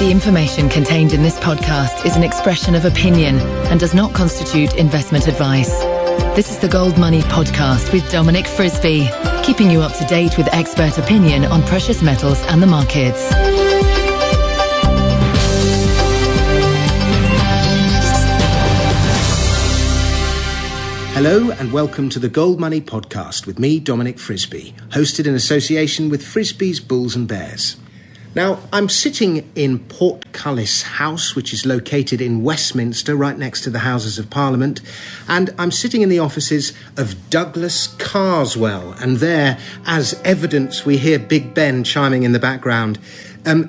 The information contained in this podcast is an expression of opinion and does not constitute investment advice. This is the Gold Money podcast with Dominic Frisby, keeping you up to date with expert opinion on precious metals and the markets. Hello and welcome to the Gold Money podcast with me, Dominic Frisby, hosted in association with Frisby's Bulls and Bears. Now, I'm sitting in Portcullis House, which is located in Westminster, right next to the Houses of Parliament, and I'm sitting in the offices of Douglas Carswell, and there, as evidence, we hear Big Ben chiming in the background.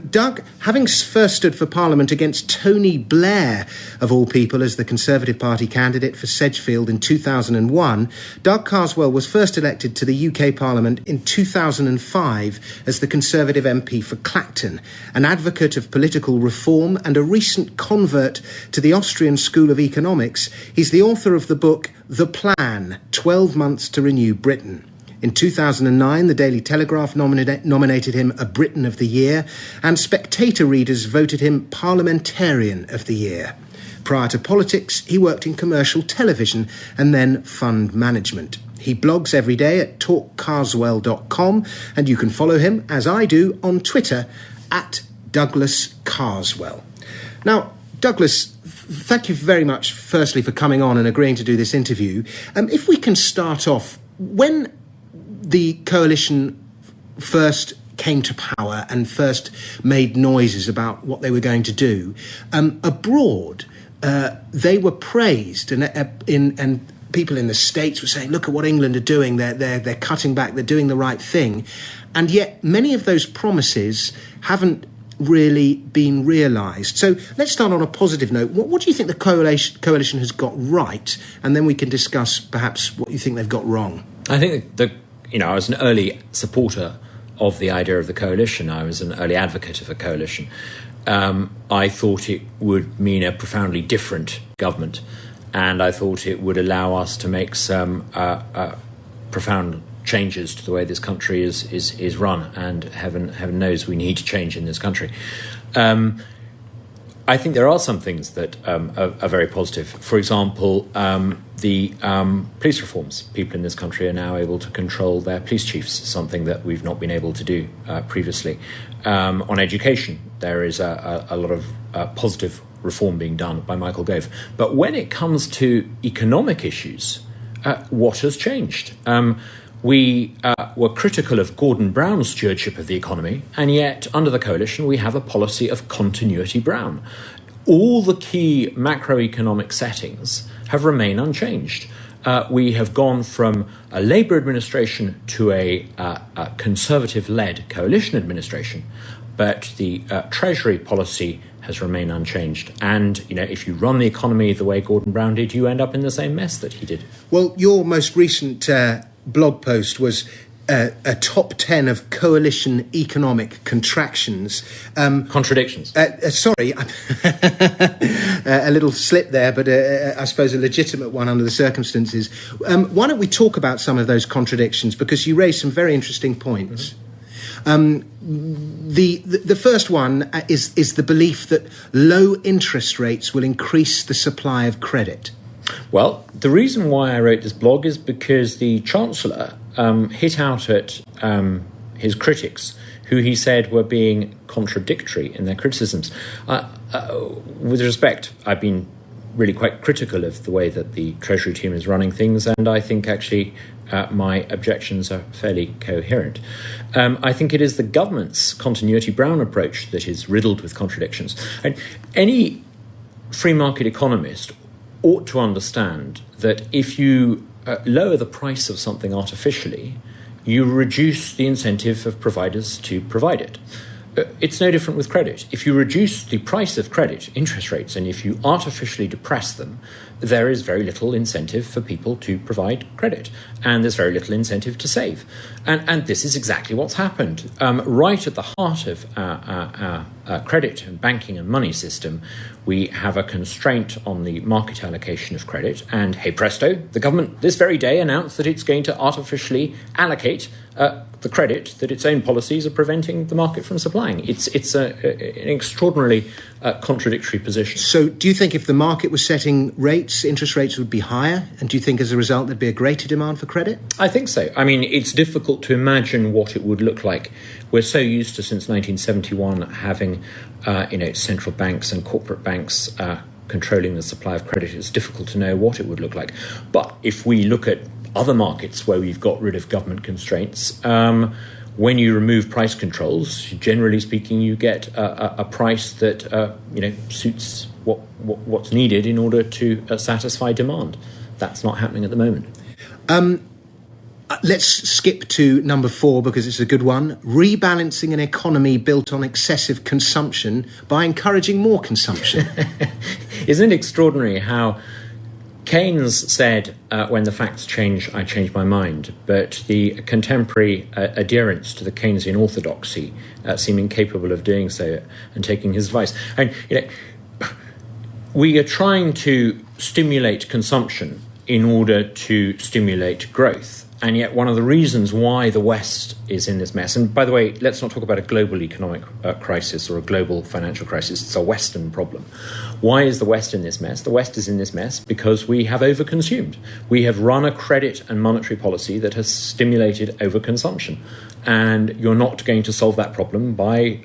Doug, having first stood for Parliament against Tony Blair, of all people, as the Conservative Party candidate for Sedgefield in 2001, Doug Carswell was first elected to the UK Parliament in 2005 as the Conservative MP for Clacton, an advocate of political reform and a recent convert to the Austrian School of Economics. He's the author of the book The Plan, 12 Months to Renew Britain. In 2009, the Daily Telegraph nominated him a Briton of the Year, and Spectator readers voted him Parliamentarian of the Year. Prior to politics, he worked in commercial television and then fund management. He blogs every day at talkcarswell.com, and you can follow him, as I do, on Twitter at Douglas Carswell. Now, Douglas, thank you very much, firstly, for coming on and agreeing to do this interview. If we can start off, when the coalition first came to power and first made noises about what they were going to do, abroad, they were praised, and people in the States were saying, look at what England are doing, they're cutting back, they're doing the right thing. And yet many of those promises haven't really been realised. So let's start on a positive note. What do you think the coalition has got right? And then we can discuss perhaps what you think they've got wrong. I think I was an early supporter of the idea of the coalition. I was an early advocate of a coalition. I thought it would mean a profoundly different government, and I thought it would allow us to make some profound changes to the way this country is run, and heaven knows we need change in this country. I think there are some things that are very positive. For example, the police reforms. People in this country are now able to control their police chiefs, something that we've not been able to do previously. On education, there is a lot of positive reform being done by Michael Gove. But when it comes to economic issues, what has changed? We were critical of Gordon Brown's stewardship of the economy, and yet under the coalition we have a policy of continuity Brown. All the key macroeconomic settings have remained unchanged. We have gone from a Labour administration to a Conservative-led coalition administration, but the Treasury policy has remained unchanged. And, if you run the economy the way Gordon Brown did, you end up in the same mess that he did. Well, your most recent blog post was a top 10 of coalition economic contractions. Contradictions. Sorry, a little slip there, but I suppose a legitimate one under the circumstances. Why don't we talk about some of those contradictions, because you raised some very interesting points. Mm-hmm. The first one is the belief that low interest rates will increase the supply of credit. Well, the reason why I wrote this blog is because the Chancellor hit out at his critics, who he said were being contradictory in their criticisms. With respect, I've been really quite critical of the way that the Treasury team is running things, and I think actually my objections are fairly coherent. I think it is the government's continuity Brown approach that is riddled with contradictions. And any free market economist ought to understand that if you lower the price of something artificially, you reduce the incentive of providers to provide it. It's no different with credit. If you reduce the price of credit, interest rates, and if you artificially depress them, there is very little incentive for people to provide credit, and there's very little incentive to save. And this is exactly what's happened. Right at the heart of our credit and banking and money system, we have a constraint on the market allocation of credit. And hey presto, the government this very day announced that it's going to artificially allocate the credit that its own policies are preventing the market from supplying. It's an extraordinarily contradictory position. So do you think if the market was setting rates, interest rates would be higher? And do you think as a result there'd be a greater demand for credit? I think so. I mean, it's difficult to imagine what it would look like. We're so used to, since 1971, having central banks and corporate banks controlling the supply of credit. It's difficult to know what it would look like. But if we look at other markets where we've got rid of government constraints, when you remove price controls, generally speaking, you get a price that suits what's needed in order to satisfy demand. That's not happening at the moment. Let's skip to number 4 because it's a good one. Rebalancing an economy built on excessive consumption by encouraging more consumption. Isn't it extraordinary how Keynes said, when the facts change, I change my mind. But the contemporary adherents to the Keynesian orthodoxy seem incapable of doing so and taking his advice. And, we are trying to stimulate consumption in order to stimulate growth. And yet one of the reasons why the West is in this mess, and by the way, let's not talk about a global economic crisis or a global financial crisis, it's a Western problem. Why is the West in this mess? The West is in this mess because we have overconsumed. We have run a credit and monetary policy that has stimulated overconsumption. And you're not going to solve that problem by,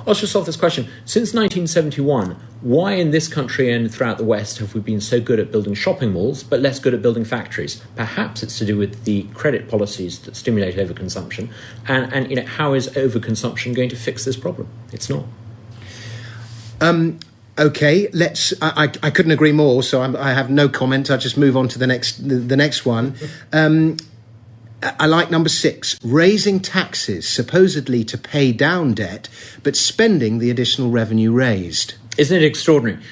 let's just solve this question. Since 1971, why in this country and throughout the West have we been so good at building shopping malls but less good at building factories? Perhaps it's to do with the credit policies that stimulate overconsumption. And how is overconsumption going to fix this problem? It's not. Okay, let's. I couldn't agree more. So I have no comment. I'll just move on to the next one. I like number 6, raising taxes supposedly to pay down debt, but spending the additional revenue raised. Isn't it extraordinary?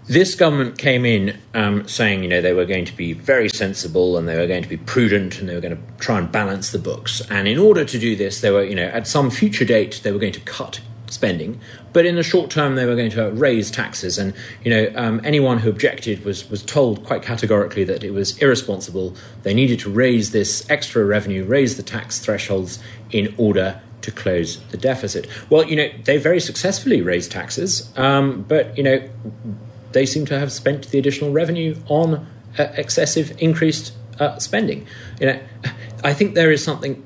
This government came in saying, they were going to be very sensible and they were going to be prudent and they were going to try and balance the books. And in order to do this, they were, at some future date, they were going to cut spending, but in the short term they were going to raise taxes. And anyone who objected was told quite categorically that it was irresponsible. They needed to raise this extra revenue, raise the tax thresholds in order to close the deficit. Well, they very successfully raised taxes, but they seem to have spent the additional revenue on excessive increased spending. I think there is something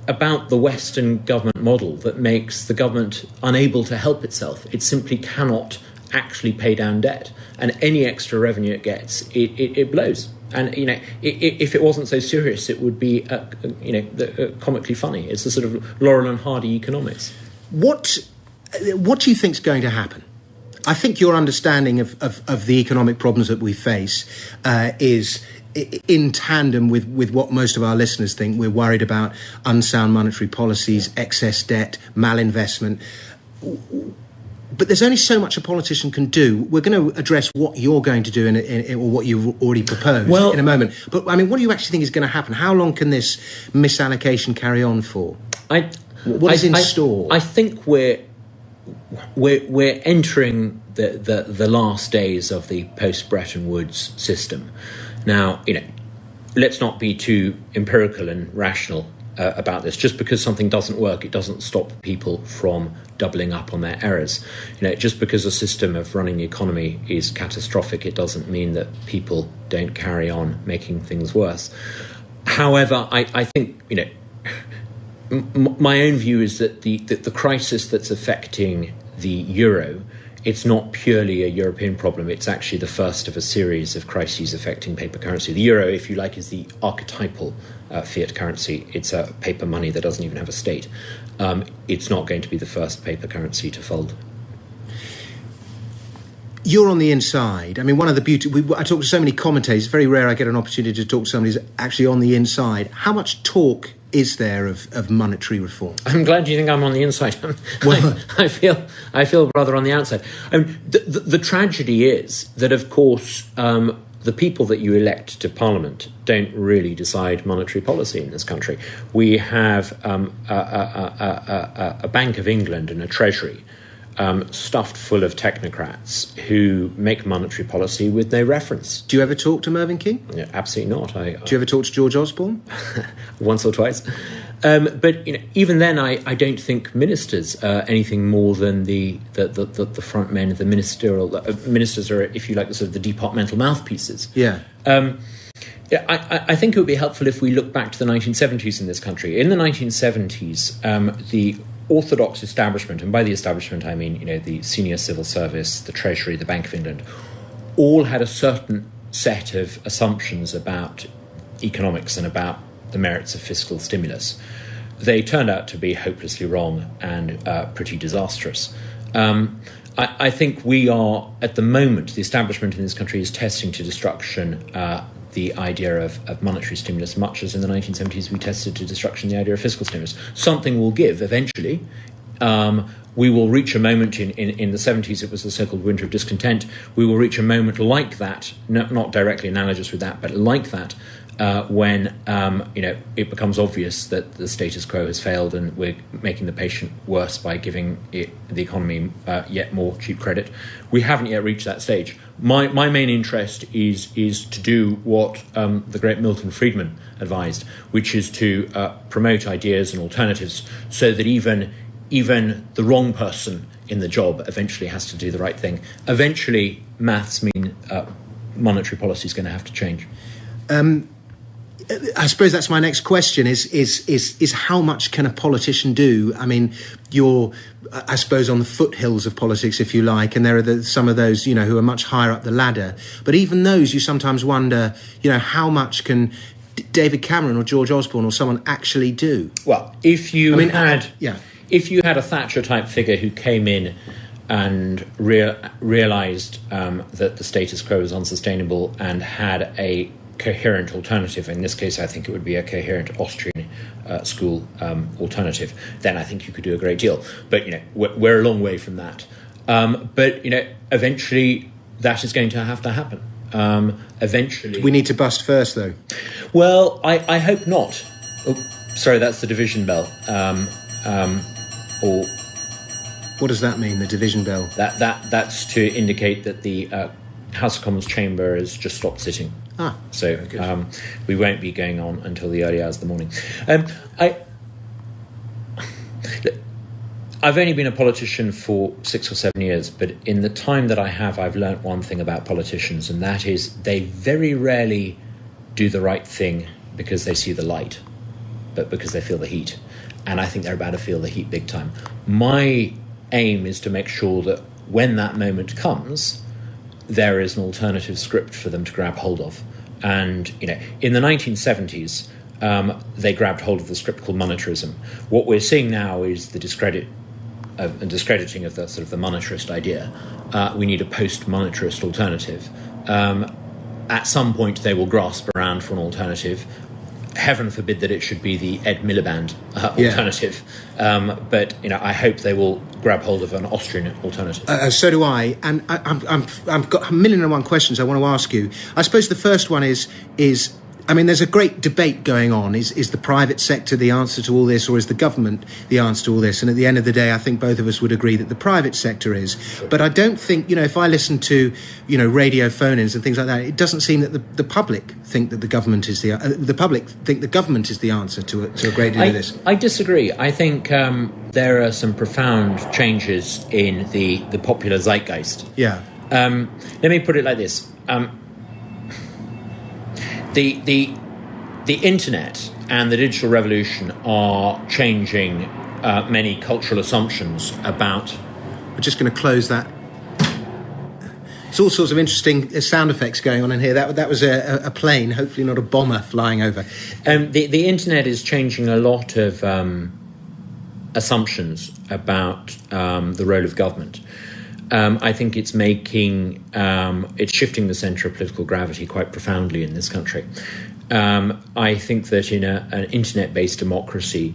about the Western government model that makes the government unable to help itself. It simply cannot actually pay down debt, and any extra revenue it gets, it blows. And if it wasn't so serious, it would be comically funny. It's a sort of Laurel and Hardy economics. What do you think is going to happen? I think your understanding of the economic problems that we face is in tandem with what most of our listeners think. We're worried about unsound monetary policies, excess debt, malinvestment. But there's only so much a politician can do. We're going to address what you're going to do or what you've already proposed in a moment. But, I mean, what do you actually think is going to happen? How long can this misallocation carry on for? What is in store? I think we're entering the last days of the post-Bretton Woods system. Now, let's not be too empirical and rational about this. Just because something doesn't work, it doesn't stop people from doubling up on their errors. Just because a system of running the economy is catastrophic, it doesn't mean that people don't carry on making things worse. However, I think, my own view is that the crisis that's affecting the euro, it's not purely a European problem. It's actually the first of a series of crises affecting paper currency. The euro, if you like, is the archetypal fiat currency. It's a paper money that doesn't even have a state. It's not going to be the first paper currency to fold. You're on the inside. I mean, one of the beauty... I talk to so many commentators. It's very rare I get an opportunity to talk to somebody who's actually on the inside. How much talk is there of monetary reform? I'm glad you think I'm on the inside. Well, I feel rather on the outside. The tragedy is that, of course, the people that you elect to Parliament don't really decide monetary policy in this country. We have a Bank of England and a Treasury stuffed full of technocrats who make monetary policy with no reference. Do you ever talk to Mervyn King? Yeah, absolutely not. Do you ever talk to George Osborne? Once or twice. But even then, I don't think ministers are anything more than the front men of the ministerial ministers are, if you like, the sort of the departmental mouthpieces. Yeah. I think it would be helpful if we look back to the 1970s in this country. In the 1970s, the orthodox establishment, and by the establishment I mean the senior civil service, the Treasury, the Bank of England, all had a certain set of assumptions about economics and about the merits of fiscal stimulus. They turned out to be hopelessly wrong and pretty disastrous. I think we are, at the moment, the establishment in this country is testing to destruction the idea of monetary stimulus, much as in the 1970s we tested to destruction the idea of fiscal stimulus. Something will give eventually. We will reach a moment in the 70s, it was the so-called winter of discontent. We will reach a moment like that, not directly analogous with that, but like that, when it becomes obvious that the status quo has failed and we're making the patient worse by giving the economy yet more cheap credit. We haven't yet reached that stage. My main interest is to do what the great Milton Friedman advised, which is to promote ideas and alternatives so that even the wrong person in the job eventually has to do the right thing. Eventually, maths mean monetary policy is going to have to change. I suppose that's my next question is how much can a politician do? I mean, you're, I suppose, on the foothills of politics, if you like, and there are some of those, who are much higher up the ladder. But even those, you sometimes wonder, how much can David Cameron or George Osborne or someone actually do? Well, if you had a Thatcher-type figure who came in and realised that the status quo was unsustainable and had a coherent alternative, in this case I think it would be a coherent Austrian School alternative, then I think you could do a great deal. But we're a long way from that. But eventually that is going to have to happen. Eventually, we need to bust first, though. Well, I hope not. Oh, sorry, that's the division bell. Or what does that mean? The division bell? That's to indicate that the House of Commons chamber has just stopped sitting. So we won't be going on until the early hours of the morning. I've only been a politician for 6 or 7 years, but in the time that I have, I've learnt one thing about politicians, and that is they very rarely do the right thing because they see the light, but because they feel the heat. And I think they're about to feel the heat big time. My aim is to make sure that when that moment comes, there is an alternative script for them to grab hold of. And, in the 1970s, they grabbed hold of the script called monetarism. What we're seeing now is the discrediting of the sort of the monetarist idea. We need a post-monetarist alternative. At some point, they will grasp around for an alternative. Heaven forbid that it should be the Ed Miliband alternative. But I hope they will grab hold of an Austrian alternative. So do I. And I've got a million and one questions I want to ask you. I suppose the first one is there's a great debate going on. Is the private sector the answer to all this, or is the government the answer to all this? And at the end of the day, I think both of us would agree that the private sector is. But I don't think, if I listen to, radio phone-ins and things like that, it doesn't seem that the public think that the government is the public think the government is the answer to a great deal of this. I disagree. I think there are some profound changes in the popular zeitgeist. Yeah. Let me put it like this. The internet and the digital revolution are changing many cultural assumptions about... We're just going to close that. There's all sorts of interesting sound effects going on in here. That was a plane, hopefully not a bomber, flying over. The internet is changing a lot of assumptions about the role of government. I think it's it's shifting the centre of political gravity quite profoundly in this country. I think that in an internet-based democracy,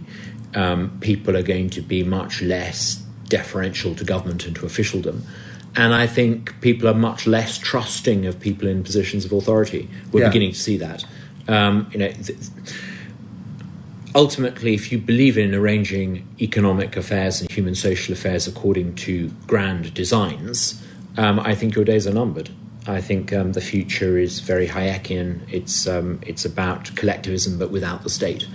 people are going to be much less deferential to government and to officialdom. And I think people are much less trusting of people in positions of authority. We're beginning to see that. Ultimately, if you believe in arranging economic affairs and human social affairs according to grand designs, I think your days are numbered. I think the future is very Hayekian. It's about collectivism, but without the state.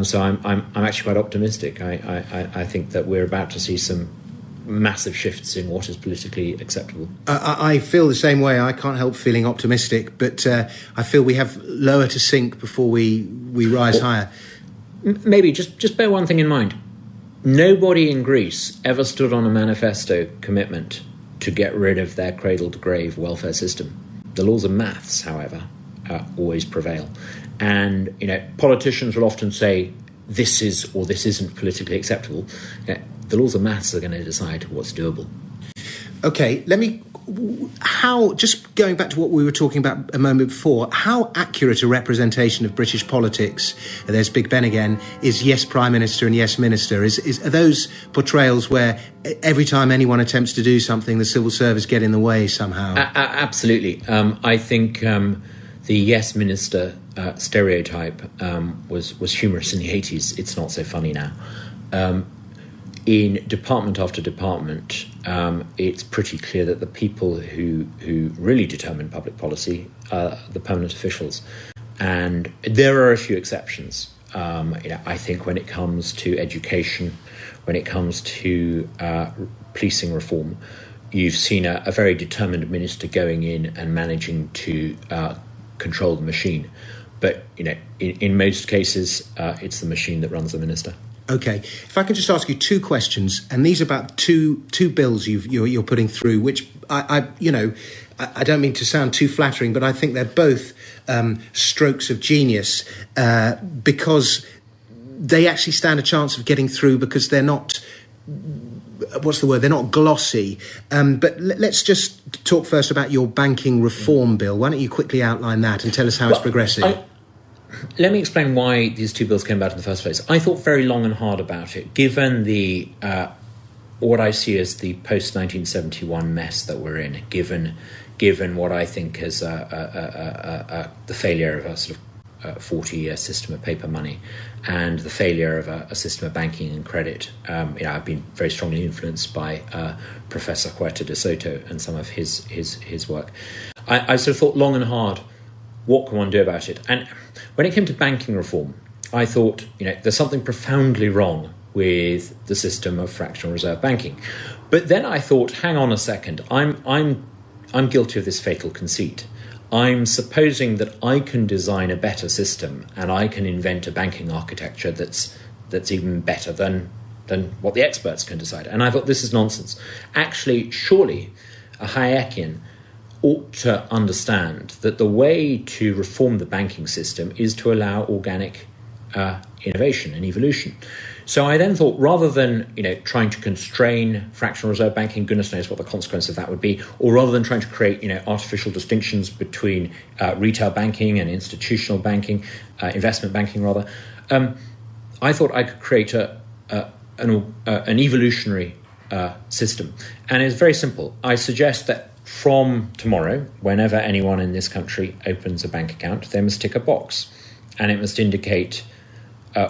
So I'm actually quite optimistic. I think that we're about to see some massive shifts in what is politically acceptable. I feel the same way. I can't help feeling optimistic, but I feel we have lower to sink before we rise higher. Maybe just bear one thing in mind. Nobody in Greece ever stood on a manifesto commitment to get rid of their cradle-to-grave welfare system. The laws of maths, however, always prevail. And, politicians will often say, this is or this isn't politically acceptable. The laws of maths are going to decide what's doable. Okay, just going back to what we were talking about a moment before, how accurate a representation of British politics, there's Big Ben again, is yes Prime Minister and yes Minister? Are those portrayals where every time anyone attempts to do something, the civil service get in the way somehow? Absolutely. I think the yes Minister stereotype was humorous in the 80s. It's not so funny now. In department after department, it's pretty clear that the people who really determine public policy are the permanent officials. And there are a few exceptions. I think when it comes to education, when it comes to policing reform, you've seen a very determined minister going in and managing to control the machine. But, in most cases, it's the machine that runs the minister. Okay, if I can just ask you two questions, and these are about two bills you're putting through, which I don't mean to sound too flattering, but I think they're both strokes of genius because they actually stand a chance of getting through because they're not. What's the word? They're not glossy. But let's just talk first about your banking reform bill. Why don't you quickly outline that and tell us how it's progressing? Let me explain why these two bills came about in the first place. I thought very long and hard about it, given the what I see as the post-1971 mess that we're in, given what I think is the failure of a sort of 40-year system of paper money and the failure of a system of banking and credit. I've been very strongly influenced by Professor Huerta de Soto and some of his work. I sort of thought long and hard, what can one do about it? And when it came to banking reform, I thought, there's something profoundly wrong with the system of fractional reserve banking. But then I thought, hang on a second, I'm guilty of this fatal conceit. I'm supposing that I can design a better system and I can invent a banking architecture that's even better than what the experts can decide. And I thought, this is nonsense. Actually, surely a Hayekian ought to understand that the way to reform the banking system is to allow organic innovation and evolution. So I then thought, rather than trying to constrain fractional reserve banking, goodness knows what the consequence of that would be, or rather than trying to create artificial distinctions between retail banking and institutional banking, investment banking rather, I thought I could create an evolutionary system. And it's very simple. I suggest that from tomorrow, whenever anyone in this country opens a bank account, they must tick a box, and it must indicate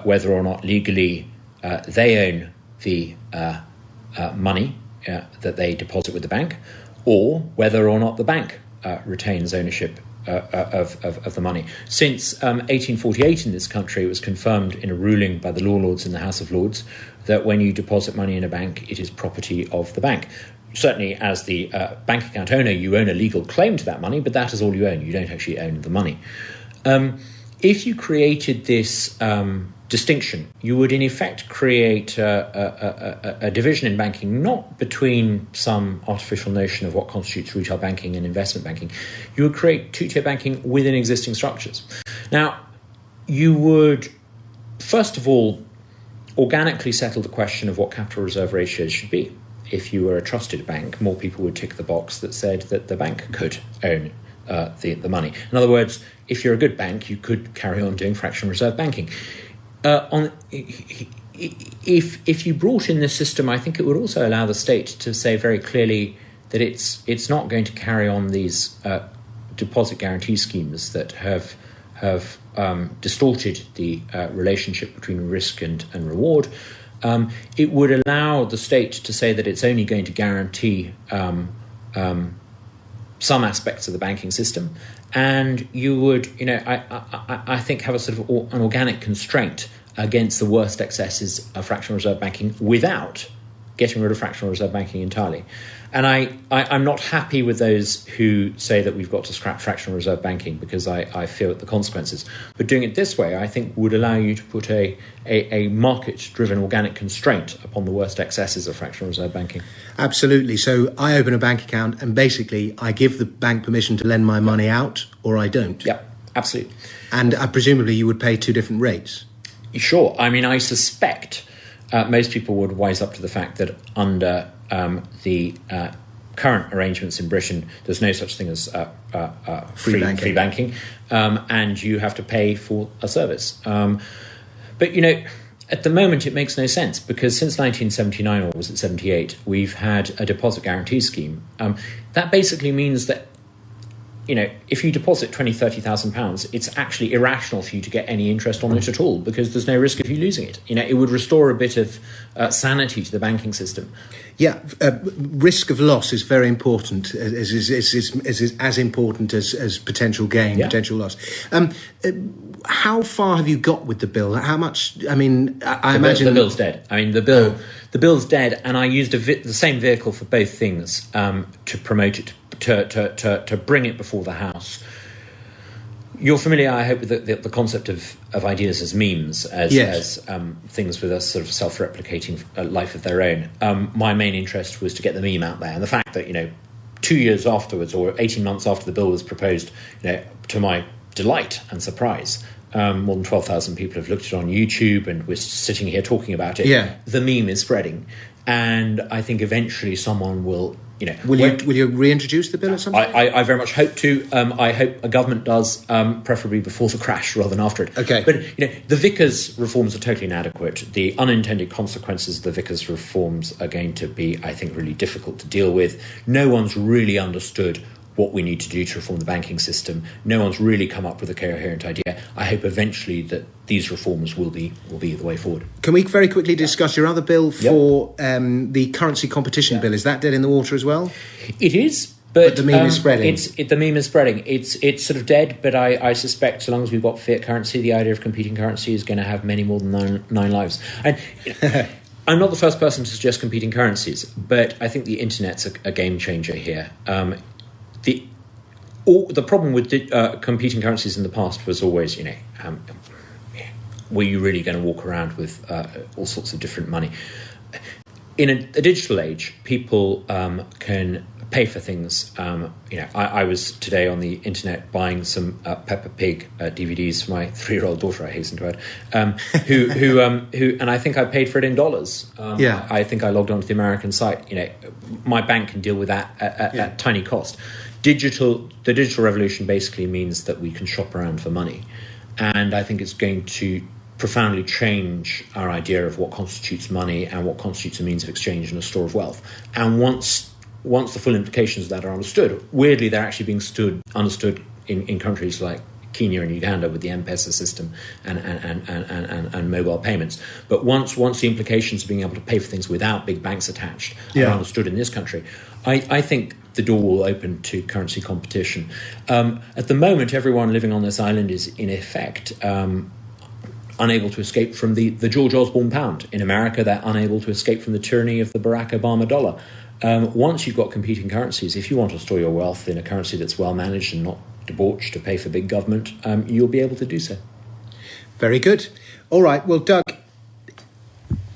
whether or not legally they own the money that they deposit with the bank, or whether or not the bank retains ownership of the money. Since 1848 in this country, it was confirmed in a ruling by the law lords in the House of Lords that when you deposit money in a bank, it is property of the bank. Certainly, as the bank account owner, you own a legal claim to that money, but that is all you own. You don't actually own the money. If you created this distinction, you would in effect create a division in banking, not between some artificial notion of what constitutes retail banking and investment banking. You would create two-tier banking within existing structures. Now, you would, first of all, organically settle the question of what capital reserve ratios should be. If you were a trusted bank, more people would tick the box that said that the bank could own the money. In other words, if you're a good bank, you could carry on doing fractional reserve banking. If you brought in this system, I think it would also allow the state to say very clearly that it's not going to carry on these deposit guarantee schemes that have distorted the relationship between risk and reward. It would allow the state to say that it's only going to guarantee some aspects of the banking system, and you would, I think, have a sort of an organic constraint against the worst excesses of fractional reserve banking without getting rid of fractional reserve banking entirely. And I'm not happy with those who say that we've got to scrap fractional reserve banking, because I fear the consequences. But doing it this way, I think, would allow you to put a market-driven organic constraint upon the worst excesses of fractional reserve banking. Absolutely. So I open a bank account and basically I give the bank permission to lend my money out, or I don't. Yeah, absolutely. And presumably you would pay two different rates. Sure. I mean, I suspect most people would wise up to the fact that under the current arrangements in Britain, there's no such thing as free banking, and you have to pay for a service. But, at the moment, it makes no sense, because since 1979, or was it 78, we've had a deposit guarantee scheme. That basically means that, if you deposit £20,000-30,000, it's actually irrational for you to get any interest on it at all, because there's no risk of you losing it. It would restore a bit of sanity to the banking system. Yeah, risk of loss is very important, is as important as potential gain, potential loss. How far have you got with the bill? How much? I mean, I imagine the bill's dead. I mean, the bill's dead, and I used the same vehicle for both things to promote it, to bring it before the House. You're familiar, I hope, with the concept of ideas as memes, as things with a sort of self-replicating life of their own. My main interest was to get the meme out there, and the fact that 2 years afterwards, or 18 months after the bill was proposed, to my delight and surprise, more than 12,000 people have looked at it on YouTube, and we're sitting here talking about it. Yeah. The meme is spreading, and I think eventually someone will. Will you reintroduce the bill at some point? I very much hope to. I hope a government does, preferably before the crash rather than after it. Okay. But the Vickers reforms are totally inadequate. The unintended consequences of the Vickers reforms are going to be, I think, really difficult to deal with. No one's really understood what we need to do to reform the banking system. No one's really come up with a coherent idea. I hope eventually that these reforms will be the way forward. Can we very quickly discuss your other bill for the currency competition bill? Is that dead in the water as well? It is. But the meme is spreading. The meme is spreading. It's sort of dead, but I suspect so long as we've got fiat currency, the idea of competing currency is going to have many more than nine lives. And I'm not the first person to suggest competing currencies, but I think the internet's a game changer here. The problem with competing currencies in the past was always, were you really going to walk around with all sorts of different money? In a digital age, people can pay for things. I was today on the internet buying some Peppa Pig DVDs for my 3-year-old daughter, I hasten to add, who and I think I paid for it in dollars. I think I logged onto the American site. My bank can deal with that at tiny cost. The digital revolution basically means that we can shop around for money, and I think it's going to profoundly change our idea of what constitutes money and what constitutes a means of exchange and a store of wealth. And once the full implications of that are understood, weirdly they're actually being understood in countries like Kenya and Uganda with the M-Pesa system and mobile payments. But once the implications of being able to pay for things without big banks attached are understood in this country, I think the door will open to currency competition. At the moment, everyone living on this island is, in effect, unable to escape from the George Osborne pound. In America, they're unable to escape from the tyranny of the Barack Obama dollar. Once you've got competing currencies, if you want to store your wealth in a currency that's well managed and not debauched to pay for big government, you'll be able to do so. Very good. All right. Well, Doug,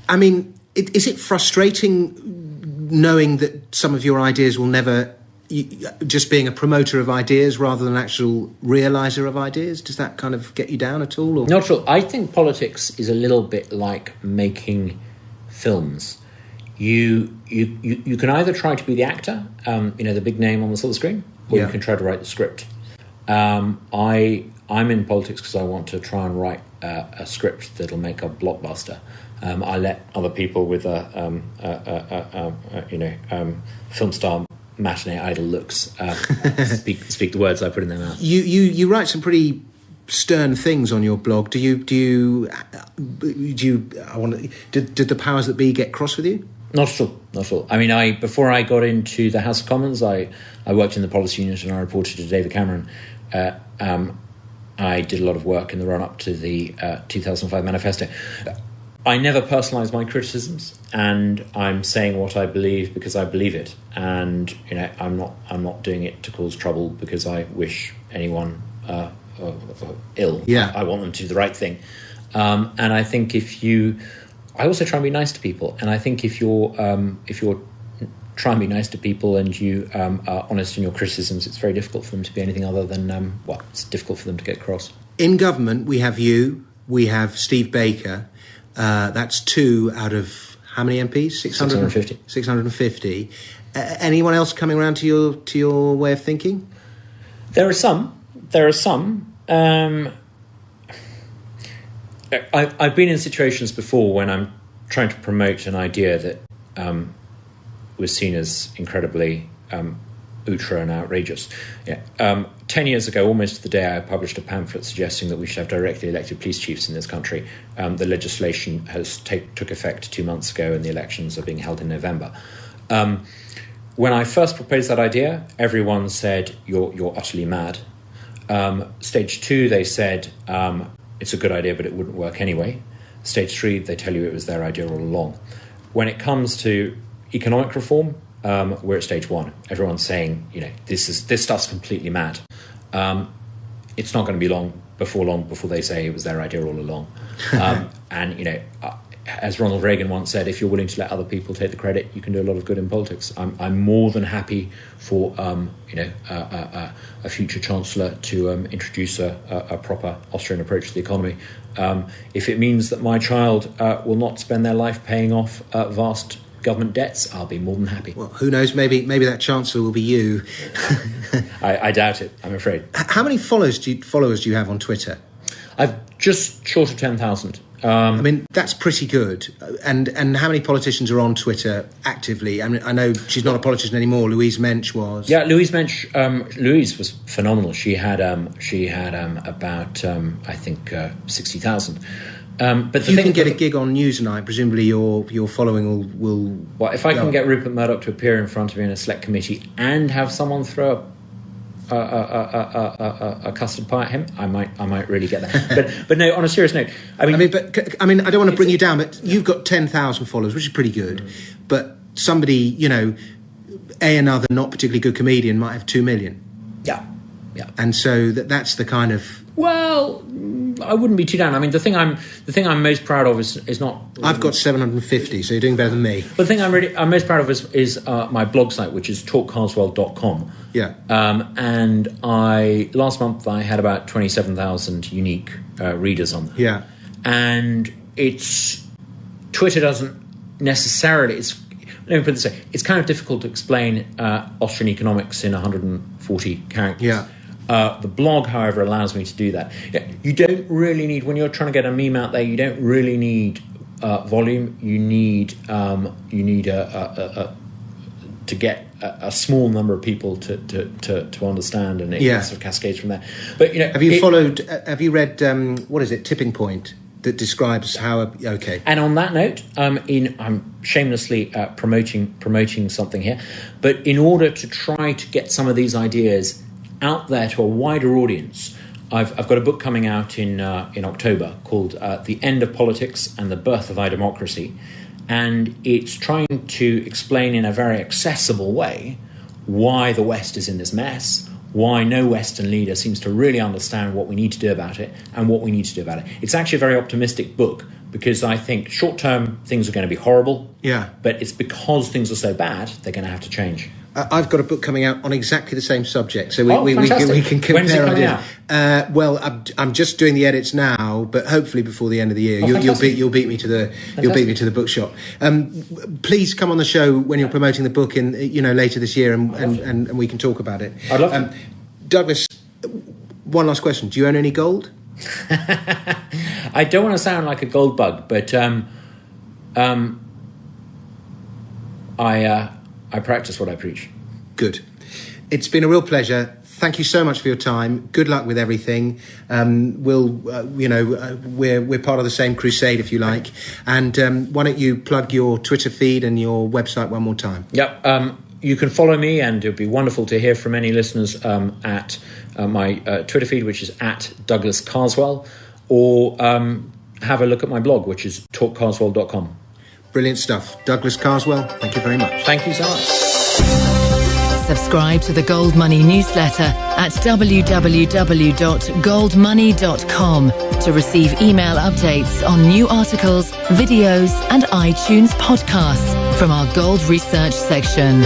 I mean, is it frustrating knowing that some of your ideas will never, just being a promoter of ideas rather than actual realizer of ideas? Does that kind of get you down at all? Or? Not at all. I think politics is a little bit like making films. You can either try to be the actor, the big name on the silver screen, or you can try to write the script. I'm in politics because I want to try and write a script that'll make a blockbuster. I let other people with film star matinee idol looks speak the words I put in their mouth. You write some pretty stern things on your blog. Did the powers that be get cross with you? Not at all. Not at all. I mean, before I got into the House of Commons, I worked in the policy unit and I reported to David Cameron. I did a lot of work in the run-up to the 2005 manifesto. I never personalise my criticisms, and I'm saying what I believe because I believe it. And I'm not doing it to cause trouble because I wish anyone ill. Yeah. I want them to do the right thing. And I think I also try and be nice to people. And I think if you're try and be nice to people and you are honest in your criticisms, it's very difficult for them to be anything other than it's difficult for them to get cross. In government, we have you, we have Steve Baker. That's 2 out of how many MPs? 650. 650. Anyone else coming around to your way of thinking? There are some. I've been in situations before when I'm trying to promote an idea that was seen as incredibly outre and outrageous. 10 years ago, almost to the day, I published a pamphlet suggesting that we should have directly elected police chiefs in this country. The legislation took effect 2 months ago, and the elections are being held in November. When I first proposed that idea, everyone said, you're utterly mad. Stage 2, they said, it's a good idea, but it wouldn't work anyway. Stage 3, they tell you it was their idea all along. When it comes to economic reform, we're at stage 1. Everyone's saying, this stuff's completely mad. It's not going to be long before they say it was their idea all along. And as Ronald Reagan once said, if you're willing to let other people take the credit, you can do a lot of good in politics. I'm more than happy for a future chancellor to introduce a proper Austrian approach to the economy. If it means that my child will not spend their life paying off vast government debts, I'll be more than happy. Well, who knows? Maybe that chancellor will be you. I doubt it, I'm afraid. How many followers do you have on Twitter? I've just short of 10,000. I mean, that's pretty good. And how many politicians are on Twitter actively? I mean, I know she's not a politician anymore. Louise Mensch was. Yeah, Louise Mensch. Louise was phenomenal. She had about I think 60,000. But if you can get a gig on Newsnight, presumably your following will. Well, if I can get Rupert Murdoch to appear in front of me in a select committee and have someone throw a custard pie at him, I might really get that. But no, on a serious note, I mean, I don't want to bring you down, but you've got 10,000 followers, which is pretty good. Mm-hmm. But somebody, another not particularly good comedian might have 2 million. Yeah. And so that's the kind of. Well, I wouldn't be too down. I mean, the thing I'm most proud of is not. I've got 750, so you're doing better than me. But the thing I'm most proud of is my blog site, which is talkcarswell.com. Yeah. And last month I had about 27,000 unique readers on there. Yeah. And Twitter doesn't necessarily. Let me put it this way: it's kind of difficult to explain Austrian economics in 140 characters. Yeah. The blog, however, allows me to do that. You don't really need, when you're trying to get a meme out there, you don't really need volume. You need to get a small number of people to understand, and it sort of cascades from there. But have you read what is it, Tipping Point, that describes how okay? And on that note, I'm shamelessly promoting something here, but in order to try to get some of these ideas out there to a wider audience, I've got a book coming out in October called The End of Politics and the Birth of Our Democracy, and it's trying to explain in a very accessible way why the West is in this mess, why no Western leader seems to really understand what we need to do about it and what we need to do about it. It's actually a very optimistic book because I think short-term things are going to be horrible, but it's because things are so bad, they're going to have to change. I've got a book coming out on exactly the same subject, so we can compare. When's it coming out? Well, I'm just doing the edits now, but hopefully before the end of the year, you'll beat me to the bookshop. Please come on the show when you're promoting the book in later this year, and we can talk about it. I'd love to. Douglas, one last question: do you own any gold? I don't want to sound like a gold bug, but I practice what I preach. Good. It's been a real pleasure. Thank you so much for your time. Good luck with everything. We're part of the same crusade, if you like. And why don't you plug your Twitter feed and your website one more time? Yep. You can follow me, and it would be wonderful to hear from any listeners at my Twitter feed, which is at Douglas Carswell, or have a look at my blog, which is talkcarswell.com. Brilliant stuff. Douglas Carswell, thank you very much. Thank you so much. Subscribe to the Gold Money newsletter at www.goldmoney.com to receive email updates on new articles, videos, and iTunes podcasts from our Gold Research section.